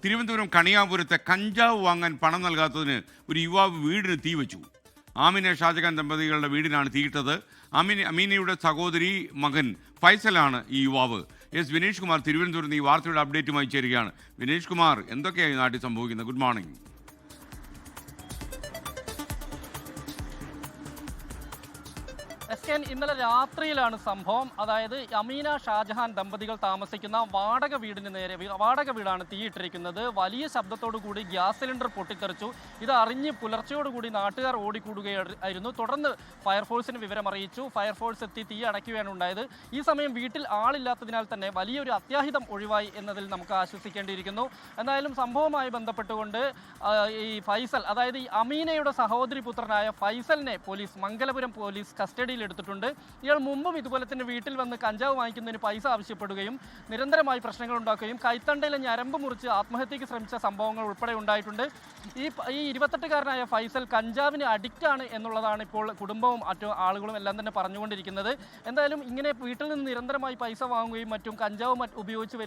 തിരുവനന്തപുരം കണിയാപുരത്തെ കഞ്ചാവ് വാങ്ങാൻ പണം നൽകാത്തതിന് ഒരു യുവാവ് വീടിന് തീവച്ചു. ആമിന ഷാജഹാൻ ദമ്പതികളുടെ വീടിനാണ് തീയിട്ടത്. അമീനയുടെ സഹോദരി മകൻ ഫൈസലാണ് ഈ യുവാവ്. വിനേഷ് കുമാർ തിരുവനന്തപുരത്ത് ഈ വാർത്തയുടെ അപ്ഡേറ്റുമായി ചേരുകയാണ്. വിനേഷ് കുമാർ, എന്തൊക്കെയാണ് നാട്ടിൽ സംഭവിക്കുന്നത്? Good morning. ഇന്നലെ രാത്രിയിലാണ് സംഭവം. അതായത് അമീന ഷാജഹാൻ ദമ്പതികൾ താമസിക്കുന്ന വാടക വീടാണ് തീയിട്ടിരിക്കുന്നത്. വലിയ ശബ്ദത്തോടു കൂടി ഗ്യാസ് സിലിണ്ടർ പൊട്ടിത്തെറിച്ചു. ഇത് അറിഞ്ഞ് പുലർച്ചയോടുകൂടി നാട്ടുകാർ ഓടിക്കൂടുകയായിരുന്നു. തുടർന്ന് ഫയർഫോഴ്സിന് വിവരമറിയിച്ചു. ഫയർഫോഴ്സ് എത്തി തീ അടയ്ക്കുകയാണ് ഉണ്ടായത്. ഈ സമയം വീട്ടിൽ ആളില്ലാത്തതിനാൽ തന്നെ വലിയൊരു അത്യാഹിതം ഒഴിവായി എന്നതിൽ നമുക്ക് ആശ്വസിക്കേണ്ടിയിരിക്കുന്നു. എന്തായാലും സംഭവവുമായി ബന്ധപ്പെട്ടുകൊണ്ട് ഈ ഫൈസൽ, അതായത് ഈ അമീനയുടെ സഹോദരി പുത്രനായ ഫൈസലിനെ മംഗലപുരം പോലീസ് കസ്റ്റഡിയിൽ എടുത്തിട്ടുണ്ട്. ഇയാൾ മുമ്പും ഇതുപോലെ തന്നെ വീട്ടിൽ വന്ന് കഞ്ചാവ് വാങ്ങിക്കുന്നതിന് പൈസ ആവശ്യപ്പെടുകയും നിരന്തരമായി പ്രശ്നങ്ങൾ ഉണ്ടാക്കുകയും കൈത്തണ്ടയിലെ ഞരമ്പ് മുറിച്ച് ആത്മഹത്യക്ക് ശ്രമിച്ച സംഭവങ്ങൾ ഉൾപ്പെടെ ഉണ്ടായിട്ടുണ്ട്. ഈ 28-കാരനായ ഫൈസൽ കഞ്ചാവിന് അഡിക്റ്റ് ആണ് എന്നുള്ളതാണ് ഇപ്പോൾ കുടുംബവും മറ്റു ആളുകളും എല്ലാം തന്നെ പറഞ്ഞുകൊണ്ടിരിക്കുന്നത്. എന്തായാലും ഇങ്ങനെ വീട്ടിൽ നിന്ന് നിരന്തരമായി പൈസ വാങ്ങുകയും മറ്റും കഞ്ചാവ് ഉപയോഗിച്ച്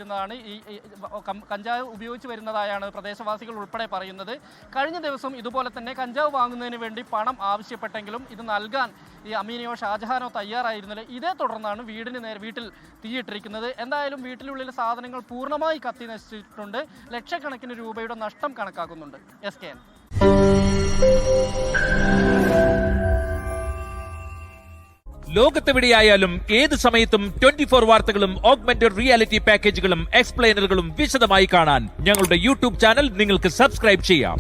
വരുന്നതായാണ് പ്രദേശവാസികൾ ഉൾപ്പെടെ പറയുന്നത്. കഴിഞ്ഞ ദിവസം ഇതുപോലെ തന്നെ കഞ്ചാവ് വാങ്ങുന്നതിന് വേണ്ടി പണം ആവശ്യപ്പെട്ടെങ്കിലും ഇത് നൽകാൻ ഈ അമീനയോ ഷാജഹാനോ തയ്യാറായിരുന്നില്ല. ഇതേ തുടർന്നാണ് വീട്ടിൽ തീയിട്ടിരിക്കുന്നത്. എന്തായാലും വീട്ടിനുള്ളിലെ സാധനങ്ങൾ പൂർണ്ണമായി കത്തി നശിച്ചിട്ടുണ്ട്. ലക്ഷക്കണക്കിന് രൂപയുടെ നഷ്ടം കണക്കാക്കുന്നുണ്ട്. SKN. ലോകത്തെവിടെയായാലും ഏത് സമയത്തും 24 വാർത്തകളും ഓഗ്മെന്റഡ് റിയാലിറ്റി പാക്കേജുകളും എക്സ്പ്ലെയിനറുകളും വിശദമായി കാണാൻ ഞങ്ങളുടെ യൂട്യൂബ് ചാനൽ നിങ്ങൾക്ക് സബ്സ്ക്രൈബ് ചെയ്യാം.